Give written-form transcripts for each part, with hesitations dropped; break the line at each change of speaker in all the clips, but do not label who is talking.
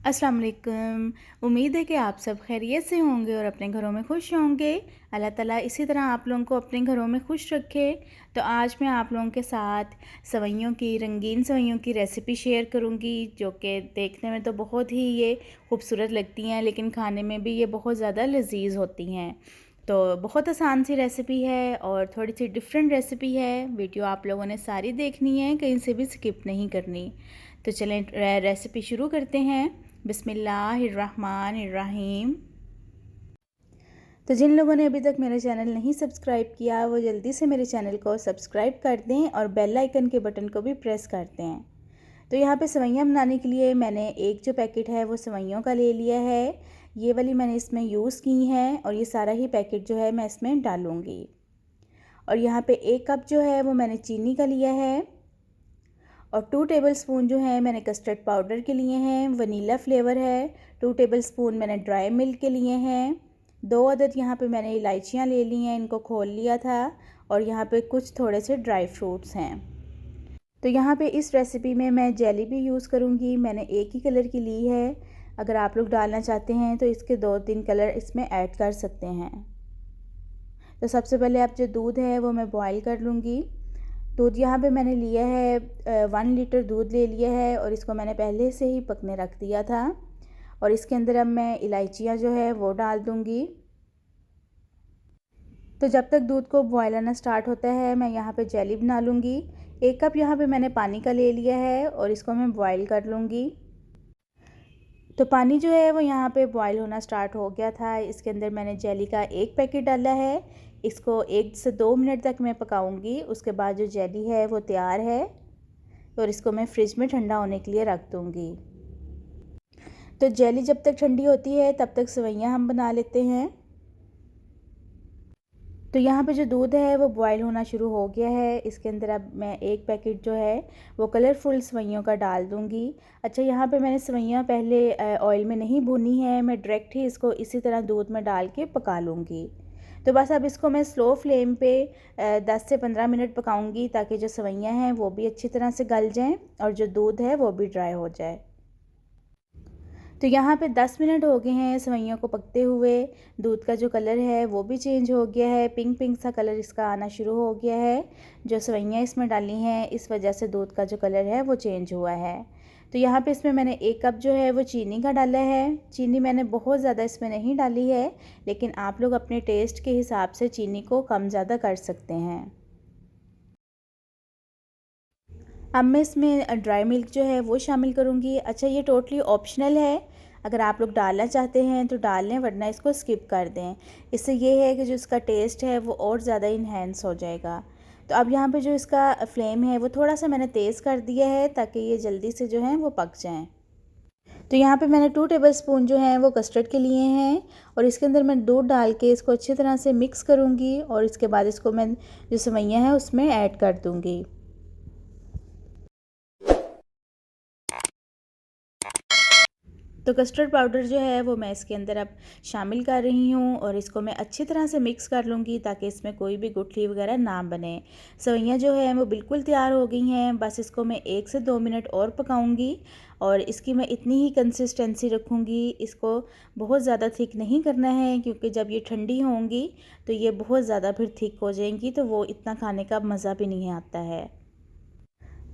अस्सलाम वालेकुम। उम्मीद है कि आप सब खैरियत से होंगे और अपने घरों में खुश होंगे। अल्लाह ताला इसी तरह आप लोगों को अपने घरों में खुश रखे। तो आज मैं आप लोगों के साथ सेवइयों की रंगीन सेवइयों की रेसिपी शेयर करूंगी, जो कि देखने में तो बहुत ही ये खूबसूरत लगती हैं, लेकिन खाने में भी ये बहुत ज़्यादा लजीज होती हैं। तो बहुत आसान सी रेसिपी है और थोड़ी सी डिफरेंट रेसिपी है। वीडियो आप लोगों ने सारी देखनी है, कहीं से भी स्किप नहीं करनी। तो चलें रेसिपी शुरू करते हैं। बिस्मिल्लाहिर्रहमानिर्रहीम। तो जिन लोगों ने अभी तक मेरा चैनल नहीं सब्सक्राइब किया, वो जल्दी से मेरे चैनल को सब्सक्राइब कर दें और बेल आइकन के बटन को भी प्रेस कर दें। तो यहाँ पे सेवइयाँ बनाने के लिए मैंने एक जो पैकेट है वो सेवइयों का ले लिया है। ये वाली मैंने इसमें यूज़ की हैं और ये सारा ही पैकेट जो है मैं इसमें डालूँगी। और यहाँ पे 1 कप जो है वो मैंने चीनी का लिया है और 2 टेबलस्पून जो है मैंने कस्टर्ड पाउडर के लिए हैं, वनीला फ्लेवर है। 2 टेबलस्पून मैंने ड्राई मिल्क के लिए हैं। 2 अदद यहाँ पे मैंने इलायचियाँ ले ली हैं, इनको खोल लिया था। और यहाँ पे कुछ थोड़े से ड्राई फ्रूट्स हैं। तो यहाँ पे इस रेसिपी में मैं जेली भी यूज़ करूँगी। मैंने एक ही कलर की ली है। अगर आप लोग डालना चाहते हैं तो इसके 2-3 कलर इसमें ऐड कर सकते हैं। तो सबसे पहले आप जो दूध है वो मैं बॉयल कर लूँगी। दूध यहाँ पे मैंने लिया है 1 लीटर दूध ले लिया है और इसको मैंने पहले से ही पकने रख दिया था। और इसके अंदर अब मैं इलायचियाँ जो है वो डाल दूँगी। तो जब तक दूध को बॉयल आना स्टार्ट होता है मैं यहाँ पे जेली बना लूँगी। 1 कप यहाँ पे मैंने पानी का ले लिया है और इसको मैं बॉयल कर लूँगी। तो पानी जो है वो यहाँ पे बॉयल होना स्टार्ट हो गया था। इसके अंदर मैंने जेली का 1 पैकेट डाला है। इसको 1 से 2 मिनट तक मैं पकाऊंगी। उसके बाद जो जेली है वो तैयार है और इसको मैं फ्रिज में ठंडा होने के लिए रख दूँगी। तो जेली जब तक ठंडी होती है तब तक सेवइयाँ हम बना लेते हैं। तो यहाँ पे जो दूध है वो बॉयल होना शुरू हो गया है। इसके अंदर अब मैं 1 पैकेट जो है वो कलरफुल सेवइयों का डाल दूँगी। अच्छा, यहाँ पे मैंने सेवइयाँ पहले ऑयल में नहीं भूनी है, मैं डायरेक्ट ही इसको इसी तरह दूध में डाल के पका लूँगी। तो बस अब इसको मैं स्लो फ्लेम पे 10 से 15 मिनट पकाऊँगी, ताकि जो सेवइयाँ हैं वो भी अच्छी तरह से गल जाएँ और जो दूध है वो भी ड्राई हो जाए। तो यहाँ पे 10 मिनट हो गए हैं सेवइयों को पकते हुए। दूध का जो कलर है वो भी चेंज हो गया है, पिंक पिंक सा कलर इसका आना शुरू हो गया है। जो सेवइयाँ इसमें डाली हैं इस वजह से दूध का जो कलर है वो चेंज हुआ है। तो यहाँ पे इसमें मैंने 1 कप जो है वो चीनी का डाला है। चीनी मैंने बहुत ज़्यादा इसमें नहीं डाली है, लेकिन आप लोग अपने टेस्ट के हिसाब से चीनी को कम ज़्यादा कर सकते हैं। अब मैं इसमें ड्राई मिल्क जो है वो शामिल करूँगी। अच्छा, ये टोटली ऑप्शनल है, अगर आप लोग डालना चाहते हैं तो डाल लें, वरना इसको स्किप कर दें। इससे ये है कि जो इसका टेस्ट है वो और ज़्यादा इन्हेंस हो जाएगा। तो अब यहाँ पे जो इसका फ्लेम है वो थोड़ा सा मैंने तेज़ कर दिया है, ताकि ये जल्दी से जो है वो पक जाएँ। तो यहाँ पे मैंने 2 टेबलस्पून जो हैं वो कस्टर्ड के लिए हैं और इसके अंदर मैं दूध डाल के इसको अच्छी तरह से मिक्स करूँगी और इसके बाद इसको मैं जो सेवइयाँ हैं उसमें ऐड कर दूँगी। तो कस्टर्ड पाउडर जो है वो मैं इसके अंदर अब शामिल कर रही हूँ और इसको मैं अच्छी तरह से मिक्स कर लूँगी, ताकि इसमें कोई भी गुठली वगैरह ना बने। सेवइयाँ जो है वो बिल्कुल तैयार हो गई हैं। बस इसको मैं 1 से 2 मिनट और पकाऊँगी और इसकी मैं इतनी ही कंसिस्टेंसी रखूँगी। इसको बहुत ज़्यादा थिक नहीं करना है, क्योंकि जब ये ठंडी होंगी तो ये बहुत ज़्यादा फिर थिक हो जाएंगी, तो वो इतना खाने का मज़ा भी नहीं आता है।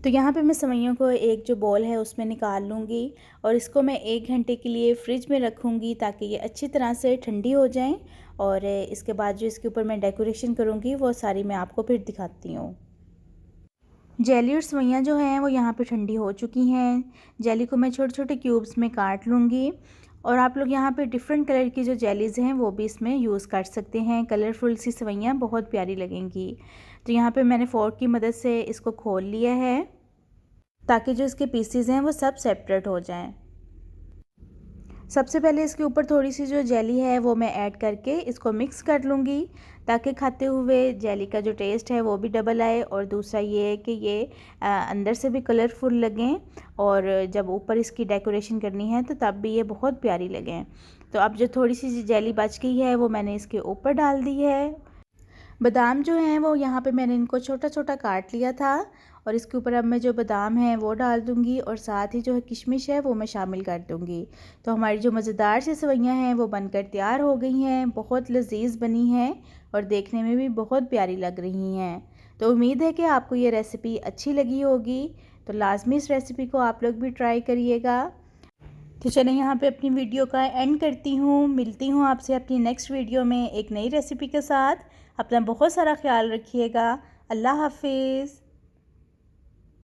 तो यहाँ पे मैं सेवइयों को एक जो बॉल है उसमें निकाल लूँगी और इसको मैं 1 घंटे के लिए फ्रिज में रखूँगी, ताकि ये अच्छी तरह से ठंडी हो जाएं। और इसके बाद जो इसके ऊपर मैं डेकोरेशन करूँगी वो सारी मैं आपको फिर दिखाती हूँ। जेली और सेवइयाँ जो हैं वो यहाँ पे ठंडी हो चुकी हैं। जेली को मैं छोटे छोटे क्यूब्स में काट लूँगी और आप लोग यहाँ पे डिफरेंट कलर की जो जेलीज़ हैं वो भी इसमें यूज़ कर सकते हैं। कलरफुल सी सेवइयाँ बहुत प्यारी लगेंगी। तो यहाँ पे मैंने फोर्क की मदद से इसको खोल लिया है, ताकि जो इसके पीसीज हैं वो सब सेपरेट हो जाएं। सबसे पहले इसके ऊपर थोड़ी सी जो जेली है वो मैं ऐड करके इसको मिक्स कर लूँगी, ताकि खाते हुए जेली का जो टेस्ट है वो भी डबल आए। और दूसरा ये है कि ये अंदर से भी कलरफुल लगें और जब ऊपर इसकी डेकोरेशन करनी है तो तब भी ये बहुत प्यारी लगें। तो अब जो थोड़ी सी जेली बच गई है वो मैंने इसके ऊपर डाल दी है। बादाम जो हैं वो यहाँ पे मैंने इनको छोटा छोटा काट लिया था और इसके ऊपर अब मैं जो बादाम हैं वो डाल दूँगी और साथ ही जो है किशमिश है वो मैं शामिल कर दूँगी। तो हमारी जो मज़ेदार सी सेवइयाँ हैं वो बनकर तैयार हो गई हैं, बहुत लज़ीज़ बनी हैं और देखने में भी बहुत प्यारी लग रही हैं। तो उम्मीद है कि आपको ये रेसिपी अच्छी लगी होगी, तो लाज़मी इस रेसिपी को आप लोग भी ट्राई करिएगा। तो चलें यहाँ पे अपनी वीडियो का एंड करती हूँ, मिलती हूँ आपसे अपनी नेक्स्ट वीडियो में एक नई रेसिपी के साथ। अपना बहुत सारा ख्याल रखिएगा। अल्लाह हाफ़िज़।